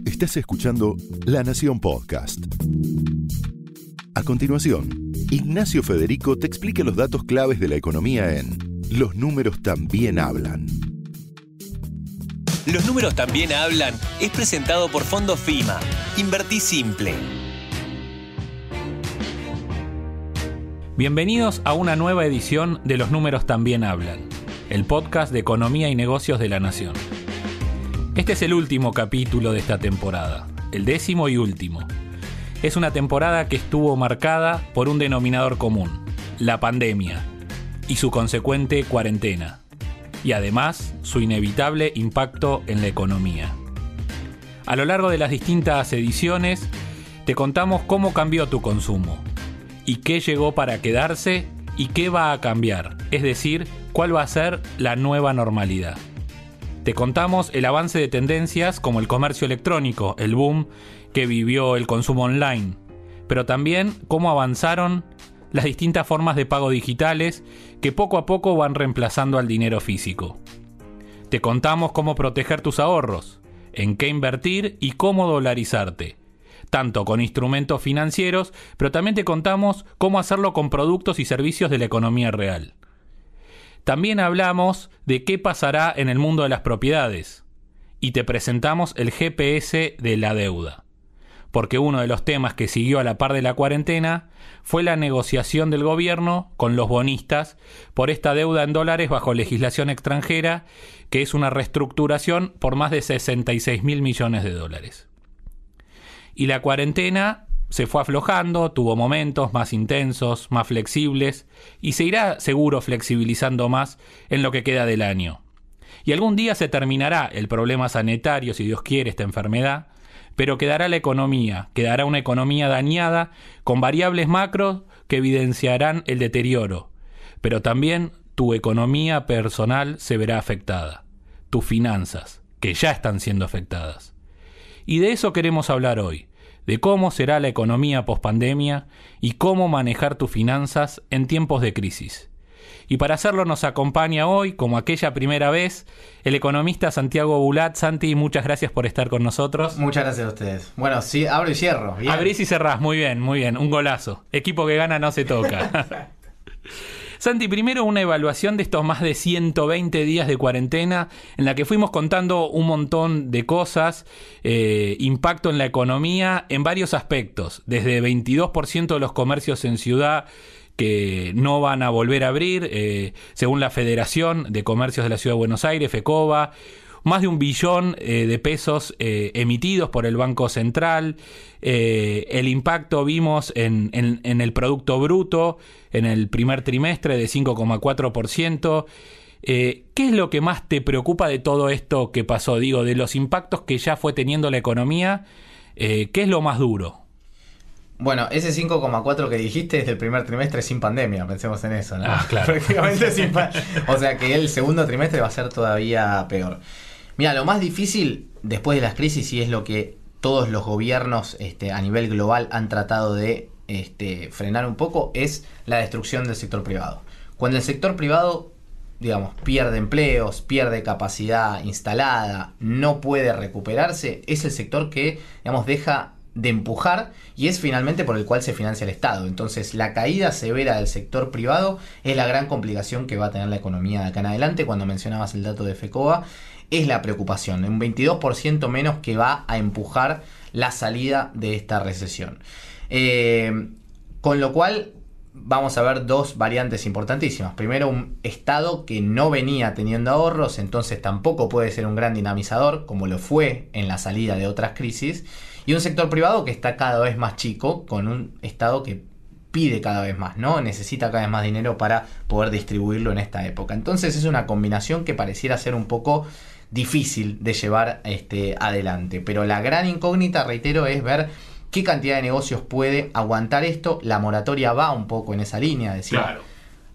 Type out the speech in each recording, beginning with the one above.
Estás escuchando La Nación Podcast. A continuación, Ignacio Federico te explica los datos claves de la economía en Los números también hablan. Los números también hablan es presentado por Fondo FIMA. Invertí simple. Bienvenidos a una nueva edición de Los números también hablan, el podcast de economía y negocios de La Nación. Este es el último capítulo de esta temporada, el 10º y último. Es una temporada que estuvo marcada por un denominador común, la pandemia, y su consecuente cuarentena, y además su inevitable impacto en la economía. A lo largo de las distintas ediciones, te contamos cómo cambió tu consumo, y qué llegó para quedarse y qué va a cambiar, es decir, cuál va a ser la nueva normalidad. Te contamos el avance de tendencias como el comercio electrónico, el boom que vivió el consumo online, pero también cómo avanzaron las distintas formas de pago digitales que poco a poco van reemplazando al dinero físico. Te contamos cómo proteger tus ahorros, en qué invertir y cómo dolarizarte, tanto con instrumentos financieros, pero también te contamos cómo hacerlo con productos y servicios de la economía real. También hablamos de qué pasará en el mundo de las propiedades y te presentamos el GPS de la deuda, porque uno de los temas que siguió a la par de la cuarentena fue la negociación del gobierno con los bonistas por esta deuda en dólares bajo legislación extranjera, que es una reestructuración por más de 66.000 millones de dólares. Y la cuarentena se fue aflojando, tuvo momentos más intensos, más flexibles, y se irá seguro flexibilizando más en lo que queda del año. Y algún día se terminará el problema sanitario, si Dios quiere, esta enfermedad, pero quedará la economía, quedará una economía dañada con variables macro que evidenciarán el deterioro, pero también tu economía personal se verá afectada, tus finanzas, que ya están siendo afectadas. Y de eso queremos hablar hoy, de cómo será la economía pospandemia y cómo manejar tus finanzas en tiempos de crisis. Y para hacerlo nos acompaña hoy, como aquella primera vez, el economista Santiago Bulat. Santi, muchas gracias por estar con nosotros. Muchas gracias a ustedes. Bueno, sí, abro y cierro. Bien. Abrís y cerrás, muy bien, un golazo. Equipo que gana no se toca. Santi, primero una evaluación de estos más de 120 días de cuarentena en la que fuimos contando un montón de cosas, impacto en la economía en varios aspectos, desde 22% de los comercios en ciudad que no van a volver a abrir, según la Federación de Comercios de la Ciudad de Buenos Aires, FECOBA, más de 1 billón de pesos emitidos por el Banco Central. El impacto vimos en el Producto Bruto en el primer trimestre de 5,4%. ¿Qué es lo que más te preocupa de todo esto que pasó? Digo, de los impactos que ya fue teniendo la economía, ¿qué es lo más duro? Bueno, ese 5,4 que dijiste es del primer trimestre sin pandemia, pensemos en eso, ¿no? Ah, claro. Prácticamente o sea que el segundo trimestre va a ser todavía peor. Mira, lo más difícil después de las crisis, y es lo que todos los gobiernos a nivel global han tratado de frenar un poco, es la destrucción del sector privado. Cuando el sector privado, digamos, pierde empleos, pierde capacidad instalada, no puede recuperarse, es el sector que, digamos, deja de empujar y es finalmente por el cual se financia el Estado. Entonces la caída severa del sector privado es la gran complicación que va a tener la economía de acá en adelante. Cuando mencionabas el dato de FECOBA, es la preocupación, un 22% menos que va a empujar la salida de esta recesión. Con lo cual vamos a ver dos variantes importantísimas. Primero, un Estado que no venía teniendo ahorros, entonces tampoco puede ser un gran dinamizador, como lo fue en la salida de otras crisis. Y un sector privado que está cada vez más chico, con un Estado que pide cada vez más, ¿no? Necesita cada vez más dinero para poder distribuirlo en esta época. Entonces es una combinación que pareciera ser un poco difícil de llevar adelante. Pero la gran incógnita, reitero, es ver qué cantidad de negocios puede aguantar esto. La moratoria va un poco en esa línea, es decir, claro,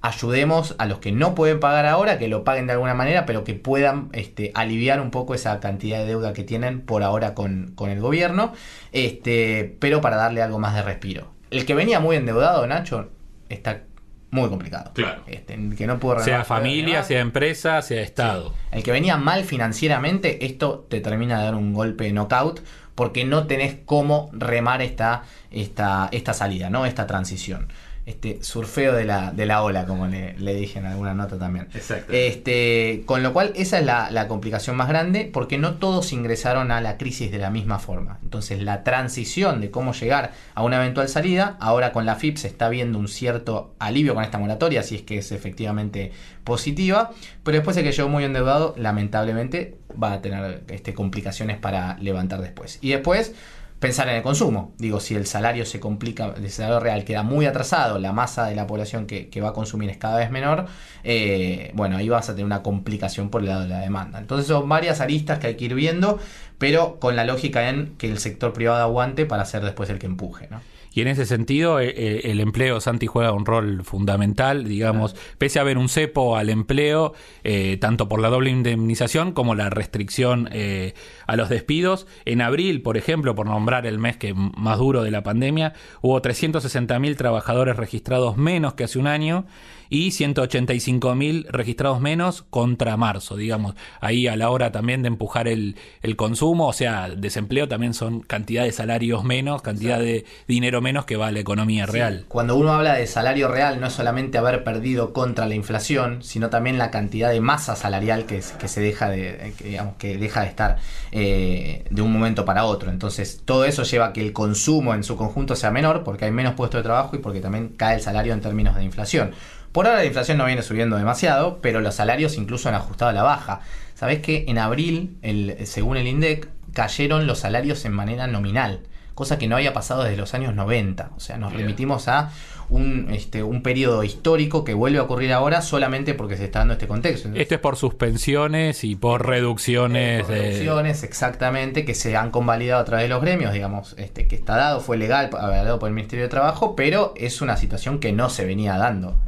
ayudemos a los que no pueden pagar ahora, que lo paguen de alguna manera, pero que puedan aliviar un poco esa cantidad de deuda que tienen por ahora con el gobierno, pero para darle algo más de respiro. El que venía muy endeudado, Nacho, está muy complicado. Claro. Que no pudo sea familia, sea empresa, sea Estado. Sí. El que venía mal financieramente, esto te termina de dar un golpe de knockout porque no tenés cómo remar esta salida, ¿no? Esta transición. Surfeo de la ola, como le dije en alguna nota también. Exacto. Con lo cual, esa es la complicación más grande, porque no todos ingresaron a la crisis de la misma forma. Entonces, la transición de cómo llegar a una eventual salida, ahora con la FIP se está viendo un cierto alivio con esta moratoria, si es que es efectivamente positiva, pero después el que llegó muy endeudado, lamentablemente, va a tener complicaciones para levantar después. Y después, pensar en el consumo. Digo, si el salario se complica, el salario real queda muy atrasado, la masa de la población que va a consumir es cada vez menor, bueno, ahí vas a tener una complicación por el lado de la demanda. Entonces son varias aristas que hay que ir viendo, pero con la lógica en que el sector privado aguante para ser después el que empuje, ¿no? Y en ese sentido, el empleo, Santi, juega un rol fundamental, digamos, pese a haber un cepo al empleo, tanto por la doble indemnización como la restricción a los despidos. En abril, por ejemplo, por nombrar el mes más duro de la pandemia, hubo 360.000 trabajadores registrados menos que hace un año y 185.000 registrados menos contra marzo, digamos. Ahí a la hora también de empujar el consumo, o sea, desempleo también son cantidad de salarios menos, cantidad de dinero menos que va a la economía real. Cuando uno habla de salario real, no es solamente haber perdido contra la inflación, sino también la cantidad de masa salarial que se deja que deja de estar de un momento para otro. Entonces, todo eso lleva a que el consumo en su conjunto sea menor, porque hay menos puestos de trabajo y porque también cae el salario en términos de inflación. Por ahora la inflación no viene subiendo demasiado, pero los salarios incluso han ajustado a la baja. ¿Sabés que en abril, según el INDEC, cayeron los salarios en manera nominal? Cosa que no había pasado desde los años 90. O sea, nos remitimos a un periodo histórico que vuelve a ocurrir ahora solamente porque se está dando este contexto. Entonces, esto es por suspensiones y por reducciones. Exactamente, que se han convalidado a través de los gremios, digamos, que está dado, fue legal, avalado por el Ministerio de Trabajo, pero es una situación que no se venía dando,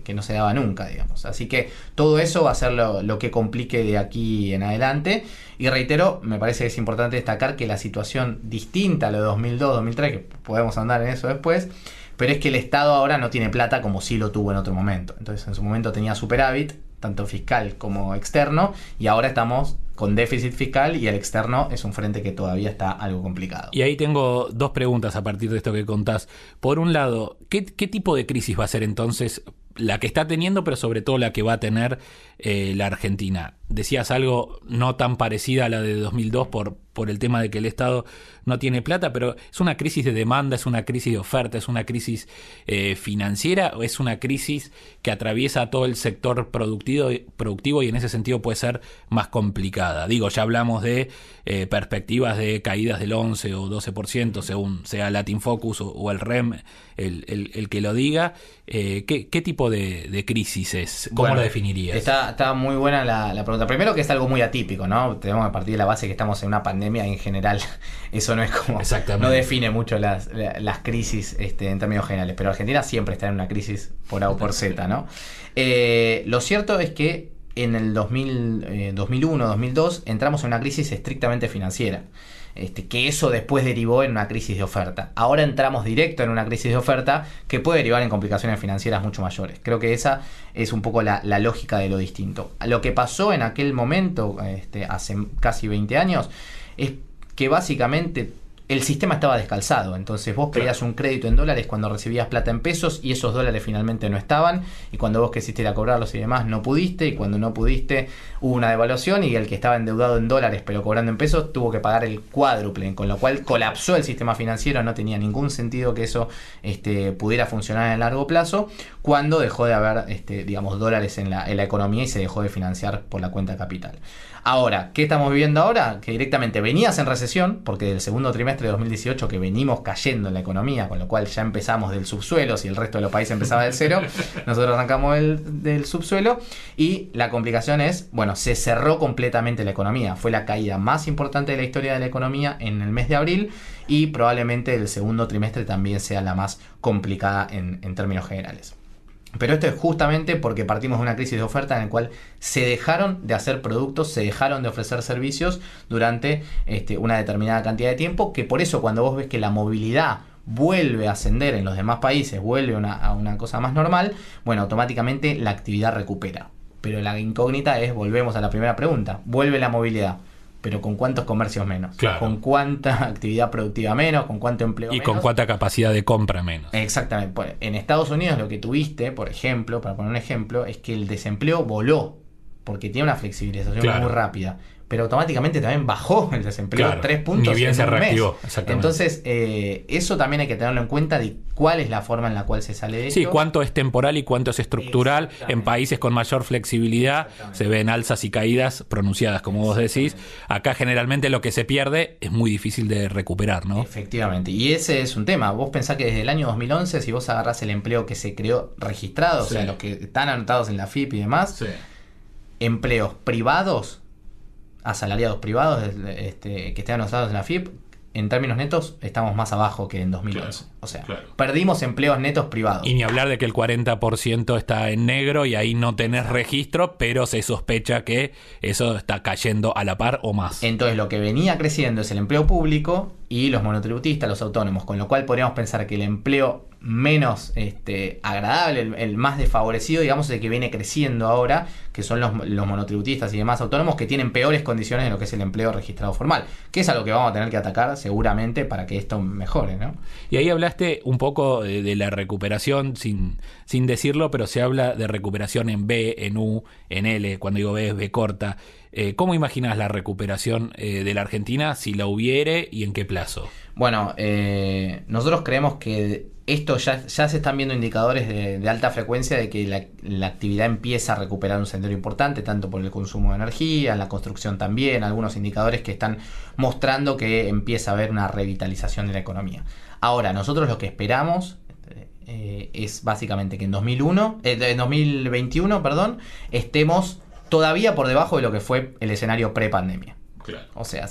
que no se daba nunca, digamos. Así que todo eso va a ser lo que complique de aquí en adelante. Y reitero, me parece que es importante destacar que la situación distinta a lo de 2002, 2003, que podemos andar en eso después, pero es que el Estado ahora no tiene plata como sí lo tuvo en otro momento. Entonces, en su momento tenía superávit, tanto fiscal como externo, y ahora estamos con déficit fiscal y el externo es un frente que todavía está algo complicado. Y ahí tengo dos preguntas a partir de esto que contás. Por un lado, ¿qué tipo de crisis va a ser entonces la que está teniendo, pero sobre todo la que va a tener la Argentina? Decías algo no tan parecida a la de 2002 por el tema de que el Estado no tiene plata, pero ¿es una crisis de demanda, es una crisis de oferta, es una crisis financiera o es una crisis que atraviesa a todo el sector productivo y en ese sentido puede ser más complicada? Digo, ya hablamos de perspectivas de caídas del 11 o 12%, según sea Latin Focus o el REM el que lo diga. ¿Qué tipo de crisis es? ¿Cómo lo definirías? Está muy buena la pregunta. Primero que es algo muy atípico, ¿no? Tenemos que partir de la base que estamos en una pandemia y en general eso no es como... no define mucho las crisis en términos generales, pero Argentina siempre está en una crisis por A o por Z, ¿no? Lo cierto es que en el 2001, 2002 entramos en una crisis estrictamente financiera. Que eso después derivó en una crisis de oferta. Ahora entramos directo en una crisis de oferta que puede derivar en complicaciones financieras mucho mayores. Creo que esa es un poco la lógica de lo distinto. Lo que pasó en aquel momento, hace casi 20 años, es que básicamente el sistema estaba descalzado. Entonces vos pedías un crédito en dólares cuando recibías plata en pesos y esos dólares finalmente no estaban, y cuando vos quisiste ir a cobrarlos y demás no pudiste, y cuando no pudiste hubo una devaluación y el que estaba endeudado en dólares pero cobrando en pesos tuvo que pagar el cuádruple, con lo cual colapsó el sistema financiero. No tenía ningún sentido que eso pudiera funcionar en el largo plazo, cuando dejó de haber dólares en la economía y se dejó de financiar por la cuenta capital. Ahora, ¿qué estamos viviendo ahora? Que directamente venías en recesión, porque del segundo trimestre de 2018 que venimos cayendo en la economía, con lo cual ya empezamos del subsuelo. Si el resto de los países empezaba del cero, nosotros arrancamos del subsuelo, y la complicación es, se cerró completamente la economía. Fue la caída más importante de la historia de la economía en el mes de abril, y probablemente el segundo trimestre también sea la más complicada en términos generales. Pero esto es justamente porque partimos de una crisis de oferta en la cual se dejaron de hacer productos, se dejaron de ofrecer servicios durante una determinada cantidad de tiempo, que por eso cuando vos ves que la movilidad vuelve a ascender en los demás países, vuelve a una cosa más normal, bueno, automáticamente la actividad recupera. Pero la incógnita es, volvemos a la primera pregunta, vuelve la movilidad, pero ¿con cuántos comercios menos? Claro. ¿Con cuánta actividad productiva menos? ¿Con cuánto empleo Y menos? con cuánta capacidad de compra menos. Exactamente. Pues, en Estados Unidos lo que tuviste, por ejemplo, para poner un ejemplo, es que el desempleo voló, porque tiene una flexibilización muy rápida. Pero automáticamente también bajó el desempleo 3 puntos. Ni bien en se un reactivó. mes. Exactamente. Entonces, eso también hay que tenerlo en cuenta de cuál es la forma en la cual se sale de esto. Sí, cuánto es temporal y cuánto es estructural. En países con mayor flexibilidad se ven alzas y caídas pronunciadas, como vos decís. Acá generalmente lo que se pierde es muy difícil de recuperar, ¿no? Efectivamente. Y ese es un tema. Vos pensás que desde el año 2011, si vos agarrás el empleo que se creó registrado, o sea, los que están anotados en la FIP y demás, empleos privados, asalariados privados que estén anotados en la FIP, en términos netos estamos más abajo que en 2011. O sea, perdimos empleos netos privados. Y ni hablar de que el 40% está en negro y ahí no tenés registro, pero se sospecha que eso está cayendo a la par o más. Entonces lo que venía creciendo es el empleo público y los monotributistas, los autónomos, con lo cual podríamos pensar que el empleo menos agradable, el más desfavorecido, digamos, es el que viene creciendo ahora, que son los monotributistas y demás autónomos que tienen peores condiciones de lo que es el empleo registrado formal, que es algo que vamos a tener que atacar seguramente para que esto mejore, ¿no? Y ahí hablaste un poco de la recuperación, sin decirlo, pero se habla de recuperación en B, en U, en L, cuando digo B es B corta. ¿Cómo imaginas la recuperación de la Argentina, si la hubiere y en qué plazo? Bueno, nosotros creemos que esto ya se están viendo indicadores de alta frecuencia de que la actividad empieza a recuperar un sendero importante, tanto por el consumo de energía, la construcción también, algunos indicadores que están mostrando que empieza a haber una revitalización de la economía. Ahora, nosotros lo que esperamos es básicamente que en 2021 estemos todavía por debajo de lo que fue el escenario pre-pandemia. Claro. O sea,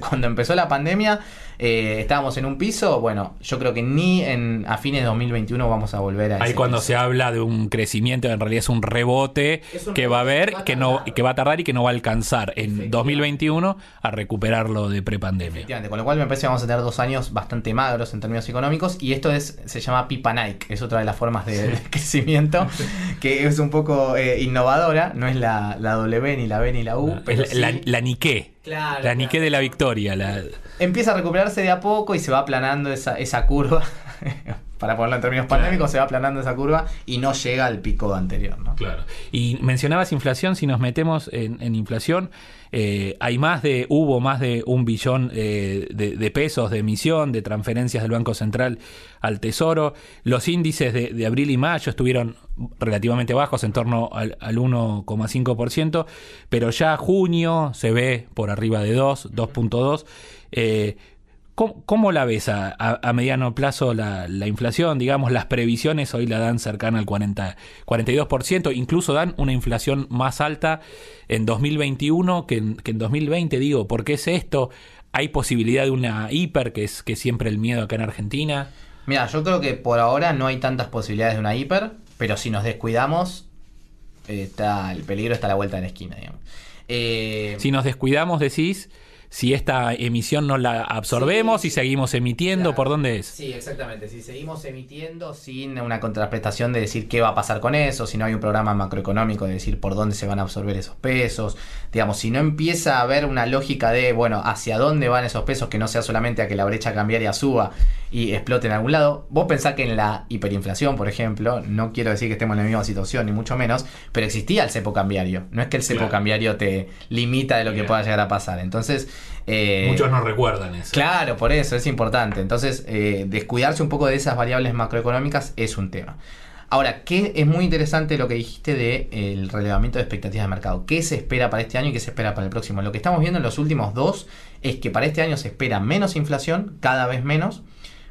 cuando empezó la pandemia estábamos en un piso, bueno, yo creo que ni a fines de 2021 vamos a volver a ese Ahí cuando piso. se habla de un crecimiento, en realidad es un rebote que va a haber, que va a tardar y que no va a alcanzar en 2021 a recuperar lo de prepandemia. Efectivamente, con lo cual me parece que vamos a tener 2 años bastante magros en términos económicos, y esto se llama pipa Nike, es otra de las formas de crecimiento que es un poco innovadora, no es la W, ni la B, ni la U, pero es la Nike. Claro, la Nike de la victoria. Empieza a recuperarse de a poco y se va aplanando esa curva. Para ponerlo en términos pandémicos, se va aplanando esa curva y no llega al pico anterior, ¿no? Claro. Y mencionabas inflación. Si nos metemos en inflación, hubo más de 1 billón de pesos de emisión, de transferencias del Banco Central al Tesoro. Los índices de abril y mayo estuvieron relativamente bajos, en torno al 1,5%, pero ya junio se ve por arriba de 2.2%. ¿Cómo la ves a mediano plazo la inflación? Digamos, las previsiones hoy la dan cercana al 42%, incluso dan una inflación más alta en 2021 que en 2020. Digo, ¿por qué es esto? ¿Hay posibilidad de una hiper, que es siempre el miedo acá en Argentina? Mira, yo creo que por ahora no hay tantas posibilidades de una hiper, pero si nos descuidamos, el peligro está a la vuelta de la esquina, digamos. Si nos descuidamos, decís, si esta emisión no la absorbemos y seguimos emitiendo, claro. ¿Por dónde es? Sí, exactamente. Si seguimos emitiendo sin una contraprestación de decir qué va a pasar con eso, si no hay un programa macroeconómico de decir por dónde se van a absorber esos pesos, digamos, si no empieza a haber una lógica de, bueno, hacia dónde van esos pesos, que no sea solamente a que la brecha cambiaria suba y explote en algún lado. Vos pensás que en la hiperinflación, por ejemplo, no quiero decir que estemos en la misma situación, ni mucho menos, pero existía el cepo cambiario. No es que el cepo cambiario te limita de lo que pueda llegar a pasar. Entonces, muchos no recuerdan eso. Claro, por eso es importante. Entonces, descuidarse un poco de esas variables macroeconómicas es un tema. Ahora, ¿qué es muy interesante lo que dijiste del relevamiento de expectativas de mercado? ¿Qué se espera para este año y qué se espera para el próximo? Lo que estamos viendo en los últimos 2 es que para este año se espera menos inflación, cada vez menos,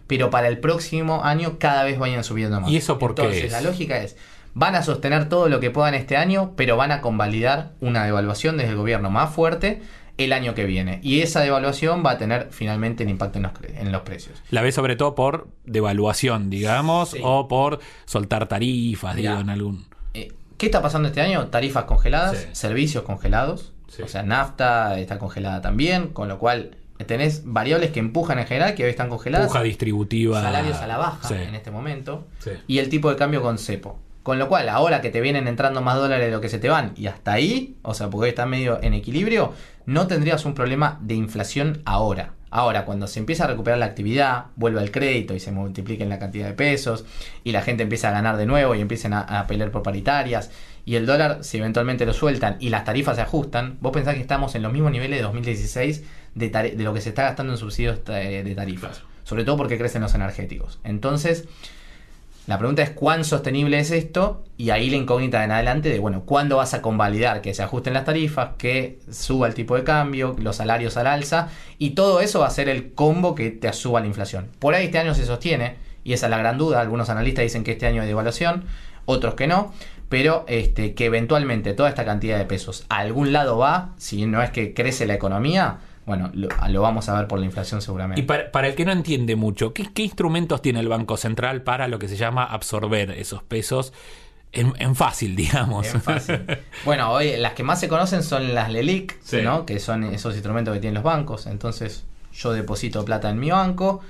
pero para el próximo año cada vez vayan subiendo más. ¿Y eso por qué es? Entonces, la lógica es, van a sostener todo lo que puedan este año, pero van a convalidar una devaluación desde el gobierno más fuerte el año que viene. Y esa devaluación va a tener finalmente el impacto en los precios. ¿La ves sobre todo por devaluación, digamos, sí, o por soltar tarifas, digo, en algún...? ¿Qué está pasando este año? Tarifas congeladas, sí, servicios congelados. Sí. O sea, nafta está congelada también, con lo cual tenés variables que empujan en general, que hoy están congeladas. Puja distributiva. Salarios a la baja, sí, en este momento. Sí. Y el tipo de cambio con cepo. Con lo cual, ahora que te vienen entrando más dólares de lo que se te van, y hasta ahí, o sea, porque hoy está medio en equilibrio, no tendrías un problema de inflación ahora. Ahora, cuando se empieza a recuperar la actividad, vuelve el crédito y se multipliquen la cantidad de pesos, y la gente empieza a ganar de nuevo y empiecen a pelear por paritarias, y el dólar, si eventualmente lo sueltan y las tarifas se ajustan, vos pensás que estamos en los mismos niveles de 2016 de lo que se está gastando en subsidios de tarifas. Claro. Sobre todo porque crecen los energéticos. Entonces, la pregunta es cuán sostenible es esto, y ahí la incógnita de en adelante de, bueno, ¿cuándo vas a convalidar que se ajusten las tarifas, que suba el tipo de cambio, los salarios al alza? Y todo eso va a ser el combo que te suba la inflación. Por ahí este año se sostiene, y esa es la gran duda. Algunos analistas dicen que este año hay devaluación, otros que no, pero que eventualmente toda esta cantidad de pesos a algún lado va, si no es que crece la economía. Bueno, lo vamos a ver por la inflación seguramente. Y para el que no entiende mucho, ¿qué instrumentos tiene el Banco Central para lo que se llama absorber esos pesos en fácil, digamos? En fácil. Bueno, hoy las que más se conocen son las LELIQ, sí, ¿no? Que son esos instrumentos que tienen los bancos. Entonces, yo deposito plata en mi banco,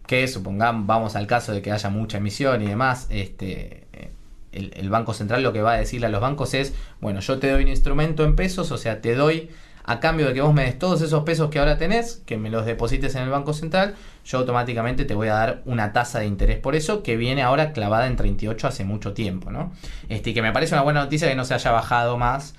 que supongamos, vamos al caso de que haya mucha emisión y demás, el Banco Central lo que va a decirle a los bancos es, bueno, yo te doy un instrumento en pesos, o sea, te doy a cambio de que vos me des todos esos pesos que ahora tenés, que me los deposites en el Banco Central, yo automáticamente te voy a dar una tasa de interés por eso, que viene ahora clavada en 38 hace mucho tiempo, ¿no? Y que me parece una buena noticia que no se haya bajado más,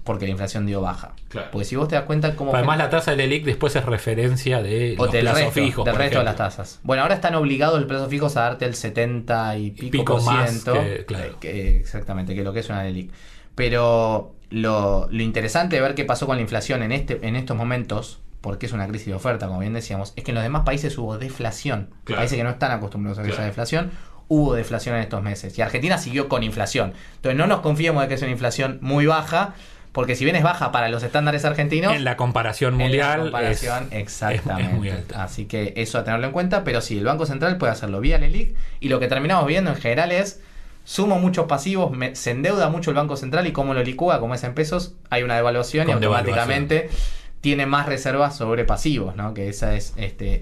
porque la inflación dio baja. Claro. Porque si vos te das cuenta cómo... Además, la tasa del ELIC después es referencia de los plazos fijos. Del resto de las tasas. Bueno, ahora están obligados los plazos fijos a darte el 70 y pico por ciento. Claro. Exactamente, que es lo que es una LELIQ. Pero lo interesante de ver qué pasó con la inflación en estos momentos, porque es una crisis de oferta, como bien decíamos, es que en los demás países hubo deflación. Claro. Países que no están acostumbrados a esa deflación, hubo deflación en estos meses. Y Argentina siguió con inflación. Entonces no nos confiemos de que es una inflación muy baja, porque si bien es baja para los estándares argentinos, en la comparación mundial exactamente. Es muy alta. Así que eso a tenerlo en cuenta, pero sí, el Banco Central puede hacerlo vía LELIQ, y lo que terminamos viendo en general es: sumo muchos pasivos, se endeuda mucho el Banco Central, y como lo licúa, como es en pesos, hay una devaluación y automáticamente tiene más reservas sobre pasivos, ¿no? Que esa es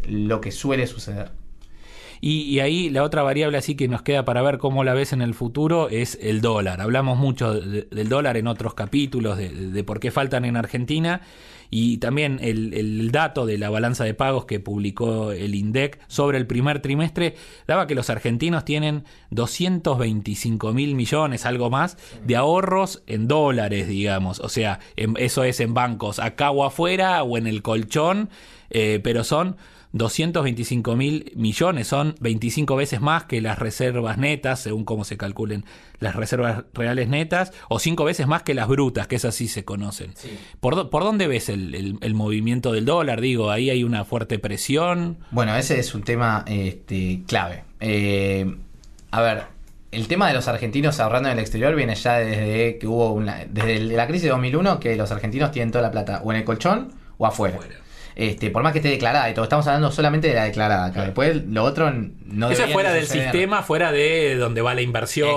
lo que suele suceder. Y ahí la otra variable así que nos queda para ver cómo la ves en el futuro es el dólar. Hablamos mucho del dólar en otros capítulos, de por qué faltan en Argentina, y también el dato de la balanza de pagos que publicó el INDEC sobre el primer trimestre daba que los argentinos tienen 225.000 millones, algo más, de ahorros en dólares, digamos. O sea, eso es en bancos acá o afuera o en el colchón, pero son 225.000 millones, son 25 veces más que las reservas netas, según cómo se calculen las reservas reales netas, o 5 veces más que las brutas, que esas sí se conocen. Sí. ¿Por dónde ves el movimiento del dólar? Digo, ahí hay una fuerte presión. Bueno, ese es un tema clave. A ver, el tema de los argentinos ahorrando en el exterior viene ya desde que desde la crisis de 2001, que los argentinos tienen toda la plata o en el colchón o afuera. Por más que esté declarada y todo, estamos hablando solamente de la declarada acá. Claro. Después lo otro no eso es fuera del sistema, fuera de donde va la inversión.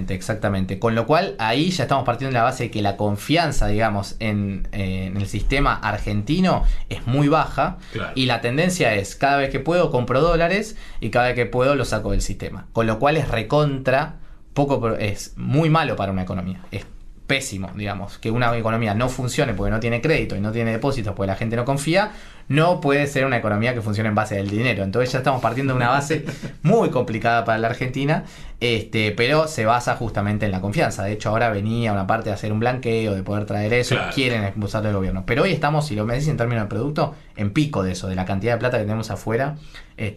Exactamente. Con lo cual ahí ya estamos partiendo de la base de que la confianza, digamos, en el sistema argentino es muy baja. Claro. Y la tendencia es: cada vez que puedo compro dólares y cada vez que puedo los saco del sistema. Con lo cual es es muy malo para una economía. Es pésimo, digamos, que una economía no funcione porque no tiene crédito y no tiene depósitos porque la gente no confía. No puede ser una economía que funcione en base del dinero. Entonces ya estamos partiendo de una base muy complicada para la Argentina, pero se basa justamente en la confianza. De hecho, ahora venía una parte de hacer un blanqueo, de poder traer eso, claro. Quieren expulsarlo del gobierno. Pero hoy estamos, si lo me decís en términos de producto, en pico de eso, de la cantidad de plata que tenemos afuera.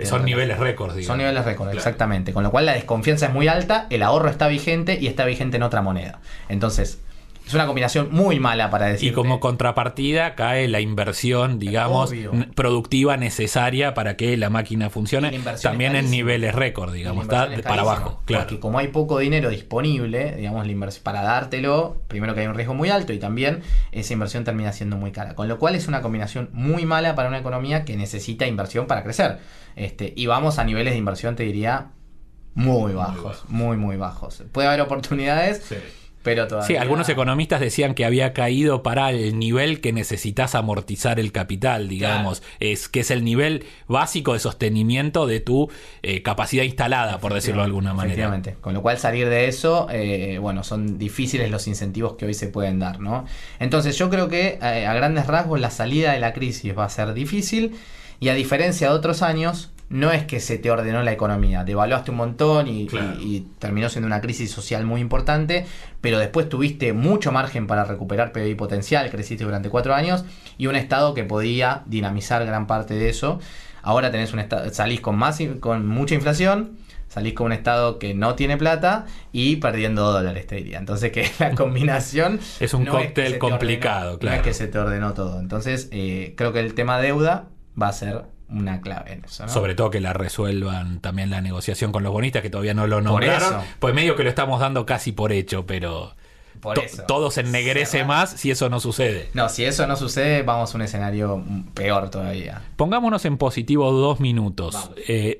Son niveles récord, digamos. Son niveles récord, claro. Exactamente. Con lo cual la desconfianza es muy alta, el ahorro está vigente y está vigente en otra moneda. Entonces, es una combinación muy mala para decir. Y como contrapartida cae la inversión, digamos, productiva necesaria para que la máquina funcione, también en niveles récord, digamos, está para abajo. Claro. Porque como hay poco dinero disponible, digamos, la inversión para dártelo, primero que hay un riesgo muy alto y también esa inversión termina siendo muy cara. Con lo cual es una combinación muy mala para una economía que necesita inversión para crecer. Y vamos a niveles de inversión, te diría, muy bajos, muy bajos. Puede haber oportunidades. Sí. pero todavía... Sí, algunos economistas decían que había caído para el nivel que necesitas amortizar el capital, digamos, que es el nivel básico de sostenimiento de tu capacidad instalada, por decirlo de alguna manera. Efectivamente, con lo cual salir de eso, bueno, son difíciles los incentivos que hoy se pueden dar, ¿no? Entonces yo creo que a grandes rasgos la salida de la crisis va a ser difícil, y a diferencia de otros años, no es que se te ordenó la economía, devaluaste un montón y terminó siendo una crisis social muy importante, pero después tuviste mucho margen para recuperar PBI potencial, creciste durante 4 años, y un Estado que podía dinamizar gran parte de eso. Ahora tenés un Estado, salís con mucha inflación, salís con un Estado que no tiene plata y perdiendo dólares, te diría. Entonces que la combinación... es un cóctel complicado, claro. No es que se te ordenó todo. Entonces creo que el tema deuda va a ser una clave en eso, ¿no? Sobre todo que la resuelvan también la negociación con los bonistas, que todavía no lo nombraron. Pues medio que lo estamos dando casi por hecho, pero todo se ennegrece más si eso no sucede. No, si eso no sucede, vamos a un escenario peor todavía. Pongámonos en positivo 2 minutos.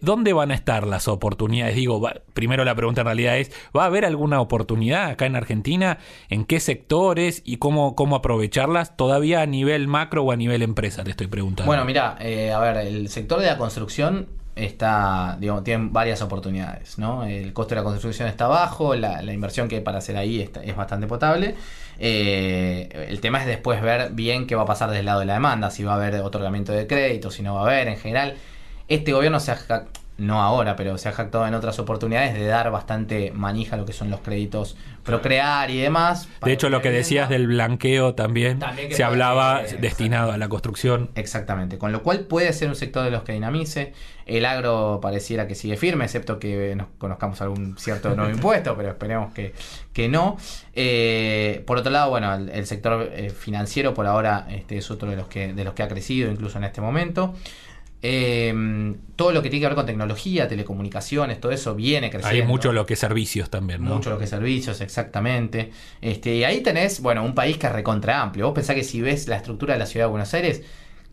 ¿Dónde van a estar las oportunidades? Digo, primero la pregunta en realidad es, ¿va a haber alguna oportunidad acá en Argentina? ¿En qué sectores? ¿Y cómo aprovecharlas? ¿Todavía a nivel macro o a nivel empresa? Te estoy preguntando. Bueno, mira, a ver, el sector de la construcción tiene varias oportunidades, ¿no? El costo de la construcción está bajo, la inversión que hay para hacer ahí es bastante potable. El tema es después ver bien qué va a pasar del lado de la demanda, si va a haber otorgamiento de crédito, si no va a haber. En general, este gobierno no ahora, pero se ha jactado en otras oportunidades de dar bastante manija a lo que son los créditos Procrear y demás. De hecho, lo que decías del blanqueo también se hablaba destinado a la construcción. Exactamente, con lo cual puede ser un sector de los que dinamice. El agro pareciera que sigue firme, excepto que nos conozcamos algún cierto nuevo impuesto, pero esperemos que no. Por otro lado, bueno, el sector financiero por ahora es otro de los que ha crecido incluso en este momento. Todo lo que tiene que ver con tecnología, telecomunicaciones, todo eso viene creciendo. Hay mucho lo que es servicios también, ¿no? Mucho lo que es servicios, exactamente. Y ahí tenés, bueno, un país que es recontra amplio. Vos pensás que si ves la estructura de la ciudad de Buenos Aires,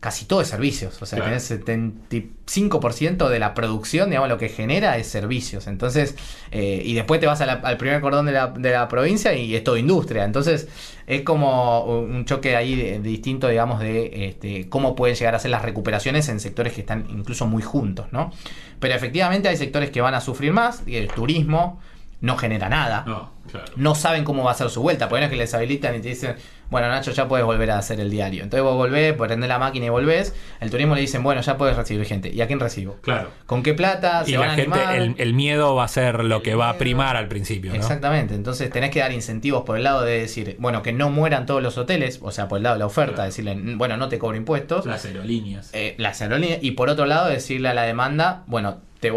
casi todo es servicios. O sea, claro, tenés 75% de la producción, digamos, lo que genera es servicios. Entonces, y después te vas al primer cordón de la provincia y es todo industria. Entonces, es como un choque ahí distinto, digamos, de cómo pueden llegar a ser las recuperaciones en sectores que están incluso muy juntos, ¿no? Pero efectivamente hay sectores que van a sufrir más, y el turismo no genera nada. No, claro. No saben cómo va a ser su vuelta. Por eso es que les habilitan y te dicen, bueno, Nacho, ya puedes volver a hacer el diario. Entonces vos volvés, prendés la máquina y volvés. El turismo le dicen, bueno, ya puedes recibir gente. ¿Y a quién recibo? Claro. ¿Con qué plata? Y la gente, el miedo va a ser lo que va a primar al principio, ¿no? Exactamente. Entonces tenés que dar incentivos por el lado de decir, bueno, que no mueran todos los hoteles, o sea, por el lado de la oferta, claro, decirle, bueno, no te cobro impuestos. Las aerolíneas. Y por otro lado, decirle a la demanda, bueno, te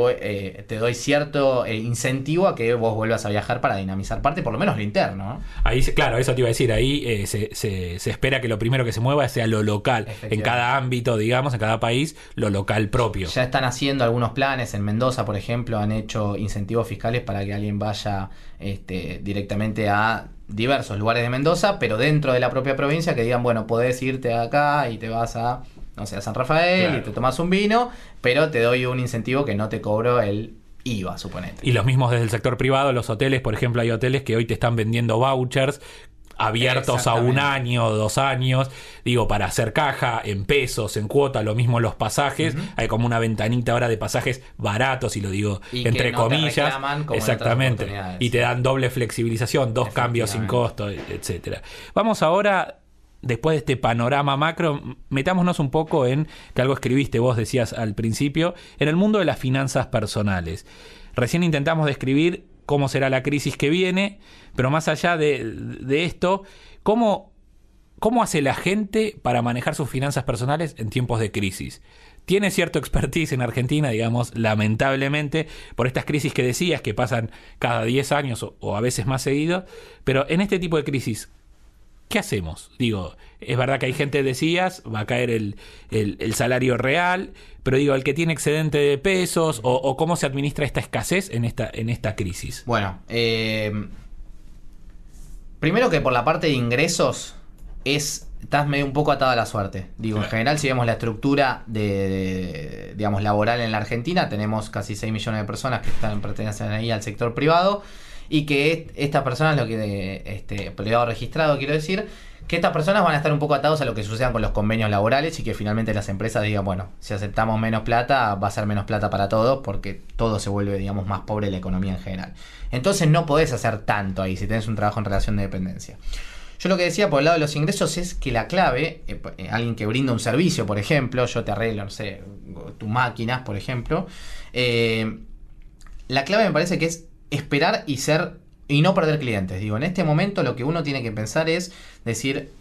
doy cierto incentivo a que vos vuelvas a viajar para dinamizar parte, por lo menos lo interno, ¿no? Ahí, claro, eso te iba a decir, ahí se espera que lo primero que se mueva sea lo local, en cada ámbito, digamos, en cada país, lo local propio. Ya están haciendo algunos planes, en Mendoza, por ejemplo, han hecho incentivos fiscales para que alguien vaya directamente a diversos lugares de Mendoza, pero dentro de la propia provincia, que digan, bueno, podés irte acá y te vas a, no sé, a San Rafael, claro, y te tomas un vino, pero te doy un incentivo que no te cobro el IVA, suponete. Y los mismos desde el sector privado, los hoteles, por ejemplo, hay hoteles que hoy te están vendiendo vouchers abiertos a 1 año o 2 años, digo, para hacer caja en pesos, en cuota, lo mismo los pasajes. Uh-huh. Hay como una ventanita ahora de pasajes baratos, y lo digo y entre comillas, exactamente, y te dan doble flexibilización, 2 cambios sin costo, etcétera. Vamos ahora, después de este panorama macro, metámonos un poco en, que algo escribiste, vos decías al principio, en el mundo de las finanzas personales. Recién intentamos describir cómo será la crisis que viene, pero más allá de esto, ¿cómo hace la gente para manejar sus finanzas personales en tiempos de crisis? Tiene cierto expertise en Argentina, digamos, lamentablemente, por estas crisis que decías, que pasan cada 10 años o a veces más seguido, pero en este tipo de crisis, ¿qué hacemos? Digo, es verdad que hay gente, decías, va a caer el salario real, pero digo, el que tiene excedente de pesos, o cómo se administra esta escasez en esta crisis. Bueno, primero que por la parte de ingresos estás medio un poco atado a la suerte. Digo, claro, en general, si vemos la estructura digamos, laboral en la Argentina, tenemos casi 6 millones de personas que pertenecen ahí al sector privado. y que estas personas, lo que privado registrado, quiero decir, que estas personas van a estar un poco atados a lo que sucedan con los convenios laborales y que finalmente las empresas digan, bueno, si aceptamos menos plata, va a ser menos plata para todos porque todo se vuelve, digamos, más pobre la economía en general. Entonces no podés hacer tanto ahí si tenés un trabajo en relación de dependencia. Yo lo que decía por el lado de los ingresos es que la clave, alguien que brinda un servicio, por ejemplo, yo te arreglo, no sé, tus máquinas, por ejemplo, la clave me parece que es esperar y no perder clientes. Digo, en este momento lo que uno tiene que pensar es decir,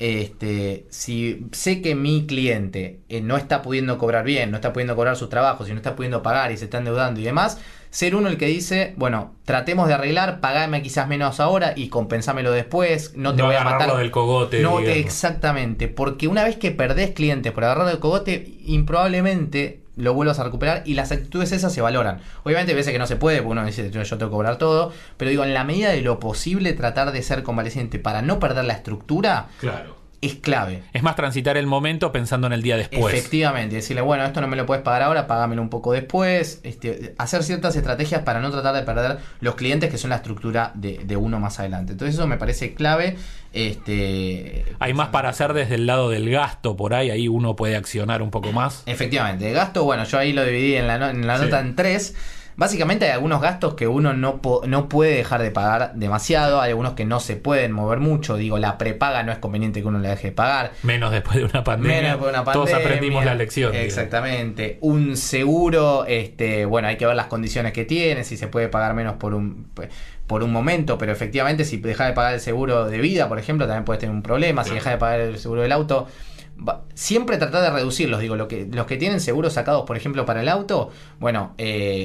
si sé que mi cliente no está pudiendo cobrar bien, no está pudiendo cobrar sus trabajos, y no está pudiendo pagar y se está endeudando y demás, ser uno el que dice, bueno, tratemos de arreglar, pagame quizás menos ahora y compensámelo después, no te voy a matar del cogote. No, exactamente, porque una vez que perdés clientes por agarrar del cogote, improbablemente lo vuelvas a recuperar y las actitudes esas se valoran. Obviamente a veces que no se puede, porque uno dice yo tengo que cobrar todo, pero digo, en la medida de lo posible tratar de ser convaleciente para no perder la estructura. Claro. Es clave. Es más transitar el momento pensando en el día después. Efectivamente, decirle, bueno, esto no me lo puedes pagar ahora, pagámelo un poco después. Hacer ciertas estrategias para no tratar de perder los clientes que son la estructura de uno más adelante. Entonces eso me parece clave. Hay más para hacer desde el lado del gasto por ahí uno puede accionar un poco más. Efectivamente, de gasto, bueno, yo ahí lo dividí en la nota en 3. Básicamente hay algunos gastos que uno no puede dejar de pagar demasiado, hay algunos que no se pueden mover mucho, digo, la prepaga no es conveniente que uno la deje de pagar. Menos después de una pandemia. Todos aprendimos la lección. Exactamente. Digamos. Un seguro, bueno, hay que ver las condiciones que tiene, si se puede pagar menos por un momento, pero efectivamente si dejas de pagar el seguro de vida, por ejemplo, también puedes tener un problema. Si dejas de pagar el seguro del auto, siempre tratar de reducirlos. Digo, los que tienen seguros sacados, por ejemplo, para el auto, bueno,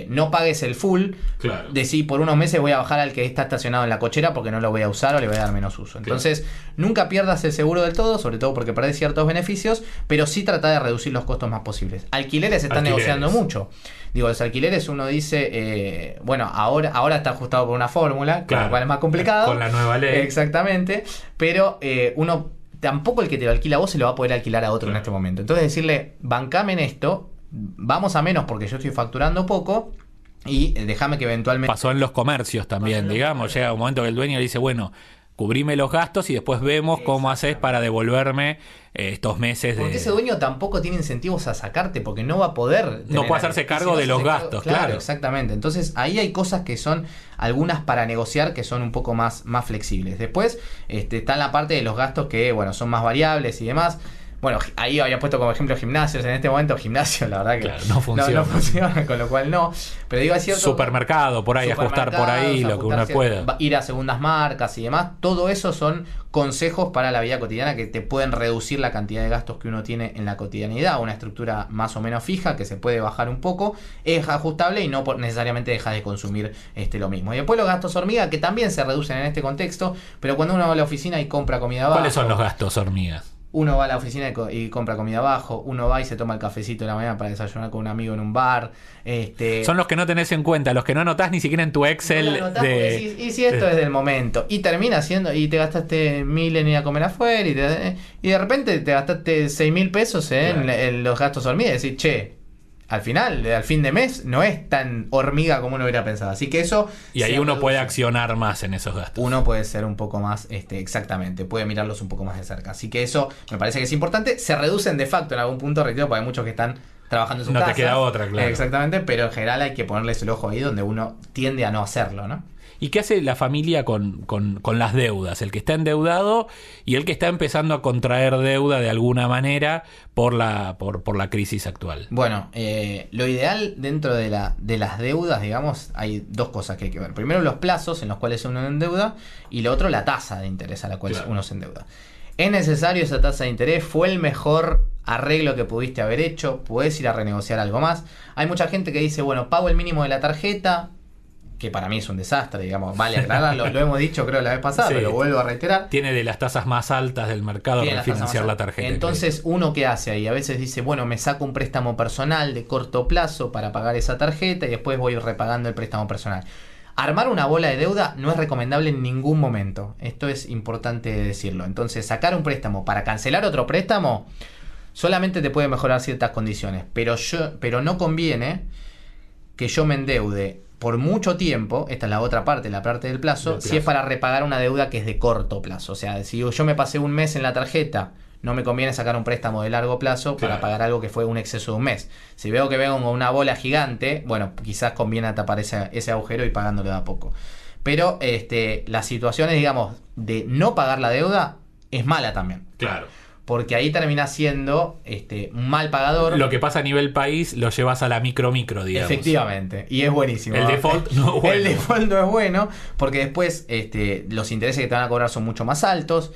no pagues el full. Claro. Decir, por unos meses voy a bajar al que está estacionado en la cochera porque no lo voy a usar o le voy a dar menos uso. Entonces, claro, nunca pierdas el seguro del todo, sobre todo porque perdés ciertos beneficios, pero sí trata de reducir los costos más posibles. Alquileres se están negociando mucho. Digo, los alquileres uno dice, bueno, ahora está ajustado por una fórmula, claro, con lo cual es más complicado. Con la nueva ley. Exactamente, pero uno tampoco el que te lo alquila a vos se lo va a poder alquilar a otro, claro, en este momento. Entonces decirle, bancame en esto, vamos a menos porque yo estoy facturando poco y déjame que eventualmente... Pasó en los comercios también, digamos, llega un momento que el dueño le dice, bueno, cubrime los gastos y después vemos cómo haces para devolverme estos meses de... Porque ese dueño tampoco tiene incentivos a sacarte porque no va a poder... No puede hacerse cargo de los gastos, claro. Exactamente. Entonces ahí hay cosas que son algunas para negociar que son un poco más flexibles. Después está la parte de los gastos que, bueno, son más variables y demás. Bueno, ahí había puesto como ejemplo gimnasios. En este momento gimnasio, la verdad que claro, no funciona, con lo cual no. Pero digo, es cierto... Supermercado, por ahí, ajustar por ahí lo que uno pueda. Ir a segundas marcas y demás. Todo eso son consejos para la vida cotidiana que te pueden reducir la cantidad de gastos que uno tiene en la cotidianidad. Una estructura más o menos fija que se puede bajar un poco. Es ajustable y no necesariamente deja de consumir lo mismo. Y después los gastos hormiga que también se reducen en este contexto. Pero cuando uno va a la oficina y compra comida abajo... ¿Cuáles son los gastos hormigas? Uno va a la oficina y compra comida abajo, uno va y se toma el cafecito de la mañana para desayunar con un amigo en un bar. Son los que no tenés en cuenta, los que no anotás ni siquiera en tu Excel. No y si esto es del momento. Y termina siendo, y te gastaste 1.000 en ir a comer afuera, y de repente te gastaste 6.000 pesos en los gastos hormiga. Y decís, che, al fin de mes, no es tan hormiga como uno hubiera pensado. Así que eso... Y ahí uno puede accionar más en esos gastos. Uno puede ser un poco más, exactamente, puede mirarlos un poco más de cerca. Así que eso me parece que es importante. Se reducen de facto en algún punto, reitero, porque hay muchos que están trabajando en sus casas. No te queda otra, claro. Exactamente, pero en general hay que ponerles el ojo ahí donde uno tiende a no hacerlo, ¿no? ¿Y qué hace la familia con las deudas? El que está endeudado y el que está empezando a contraer deuda de alguna manera por la crisis actual. Bueno, lo ideal dentro de las deudas, digamos, hay dos cosas que hay que ver. Primero, los plazos en los cuales uno endeuda y lo otro, la tasa de interés a la cual uno se endeuda. ¿Es necesario esa tasa de interés? ¿Fue el mejor arreglo que pudiste haber hecho? ¿Puedes ir a renegociar algo más? Hay mucha gente que dice, bueno, pago el mínimo de la tarjeta, que para mí es un desastre, digamos, vale aclararlo, lo hemos dicho creo la vez pasada, pero lo vuelvo a reiterar. Tiene de las tasas más altas del mercado para financiar la tarjeta. Entonces, uno ¿qué hace ahí? A veces dice, bueno, me saco un préstamo personal de corto plazo para pagar esa tarjeta y después voy repagando el préstamo personal. Armar una bola de deuda no es recomendable en ningún momento. Esto es importante decirlo. Entonces, sacar un préstamo para cancelar otro préstamo solamente te puede mejorar ciertas condiciones, pero no conviene que yo me endeude por mucho tiempo, esta es la otra parte, la parte del plazo, si es para repagar una deuda que es de corto plazo. O sea, si yo me pasé un mes en la tarjeta, no me conviene sacar un préstamo de largo plazo para pagar algo que fue un exceso de un mes. Si veo que vengo con una bola gigante, bueno, quizás conviene tapar ese agujero y pagándolo de a poco. Pero las situaciones, digamos, de no pagar la deuda es mala también. Claro. Porque ahí termina siendo un mal pagador. Lo que pasa a nivel país lo llevas a la micro, digamos. Efectivamente, y es buenísimo. El default no es bueno. El default no es bueno, porque después los intereses que te van a cobrar son mucho más altos.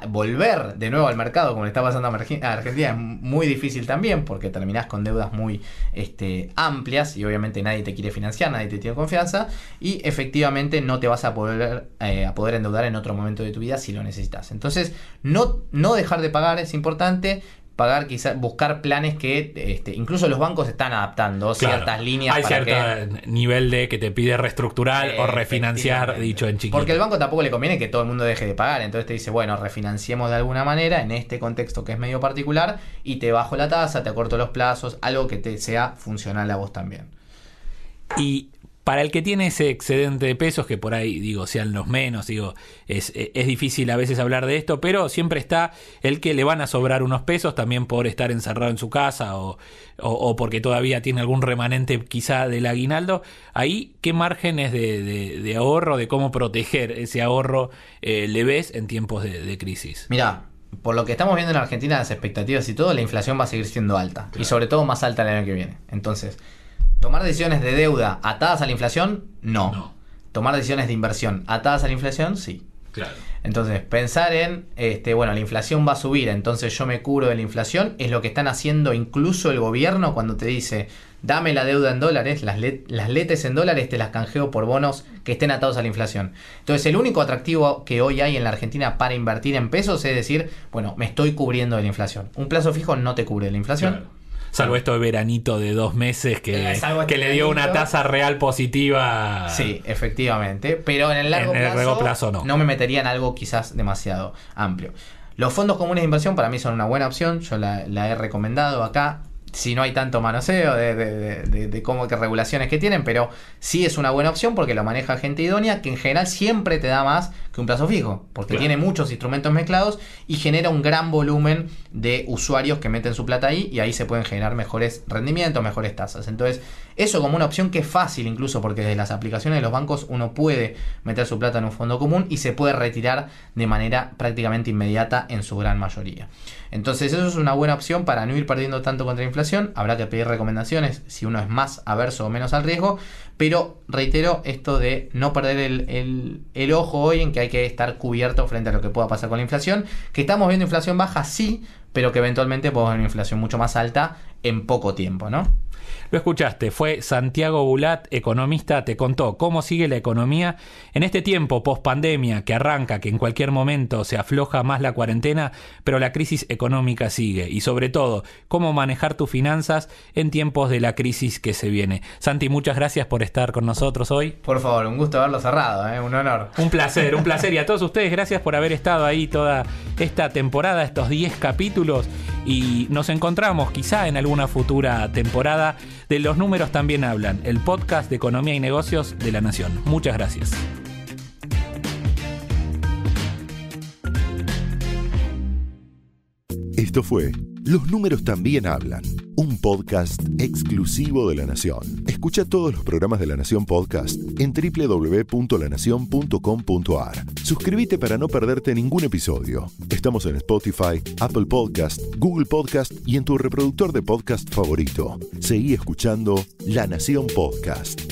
Volver de nuevo al mercado, como le está pasando a Argentina, es muy difícil también, porque terminás con deudas muy amplias y obviamente nadie te quiere financiar, nadie te tiene confianza, y efectivamente no te vas a poder endeudar en otro momento de tu vida si lo necesitas. Entonces, no dejar de pagar es importante. Pagar, quizás buscar planes que incluso los bancos están adaptando ciertas líneas. Hay para cierto nivel de que te pide reestructurar o refinanciar, dicho en chiquito. Porque al banco tampoco le conviene que todo el mundo deje de pagar. Entonces te dice, bueno, refinanciemos de alguna manera en este contexto que es medio particular y te bajo la tasa, te acorto los plazos, algo que te sea funcional a vos también. Y para el que tiene ese excedente de pesos, que por ahí, sean los menos, es difícil a veces hablar de esto, pero siempre está el que le van a sobrar unos pesos también por estar encerrado en su casa o porque todavía tiene algún remanente quizá del aguinaldo. Ahí, ¿qué márgenes de ahorro, de cómo proteger ese ahorro le ves en tiempos de crisis? Mirá, por lo que estamos viendo en Argentina, las expectativas y todo, la inflación va a seguir siendo alta. Claro. Y sobre todo más alta el año que viene. Entonces, ¿tomar decisiones de deuda atadas a la inflación? No. ¿Tomar decisiones de inversión atadas a la inflación? Sí. Claro. Entonces, pensar en, la inflación va a subir, entonces yo me cubro de la inflación, es lo que están haciendo incluso el gobierno cuando te dice, dame la deuda en dólares, las letes en dólares te las canjeo por bonos que estén atados a la inflación. Entonces, el único atractivo que hoy hay en la Argentina para invertir en pesos es decir, bueno, me estoy cubriendo de la inflación. Un plazo fijo no te cubre de la inflación. Claro. Salvo esto de veranito de 2 meses que le dio una tasa real positiva. Sí, efectivamente. Pero en el largo plazo no me metería en algo quizás demasiado amplio. Los fondos comunes de inversión para mí son una buena opción. Yo la he recomendado acá. Si no hay tanto manoseo de cómo que regulaciones que tienen, pero sí es una buena opción porque lo maneja gente idónea que en general siempre te da más que un plazo fijo, porque tiene muchos instrumentos mezclados y genera un gran volumen de usuarios que meten su plata ahí y ahí se pueden generar mejores rendimientos, mejores tasas. Entonces, eso como una opción que es fácil incluso porque desde las aplicaciones de los bancos uno puede meter su plata en un fondo común y se puede retirar de manera prácticamente inmediata en su gran mayoría. Entonces eso es una buena opción para no ir perdiendo tanto contra la inflación. Habrá que pedir recomendaciones si uno es más averso o menos al riesgo, pero reitero esto de no perder el ojo hoy en que hay que estar cubierto frente a lo que pueda pasar con la inflación, que estamos viendo inflación baja sí, pero que eventualmente podemos ver una inflación mucho más alta en poco tiempo, ¿no? Lo escuchaste, fue Santiago Bulat, economista, te contó cómo sigue la economía en este tiempo post-pandemia que arranca, que en cualquier momento se afloja más la cuarentena, pero la crisis económica sigue y sobre todo, cómo manejar tus finanzas en tiempos de la crisis que se viene. Santi, muchas gracias por estar con nosotros hoy. Por favor, un gusto haberlo cerrado, un honor. Un placer. Y a todos ustedes, gracias por haber estado ahí toda esta temporada, estos 10 capítulos y nos encontramos quizá en alguna futura temporada de Los Números También Hablan, el podcast de Economía y Negocios de La Nación. Muchas gracias. Esto fue Los Números También Hablan, un podcast exclusivo de La Nación. Escucha todos los programas de La Nación Podcast en www.lanacion.com.ar. Suscríbete para no perderte ningún episodio. Estamos en Spotify, Apple Podcast, Google Podcast y en tu reproductor de podcast favorito. Seguí escuchando La Nación Podcast.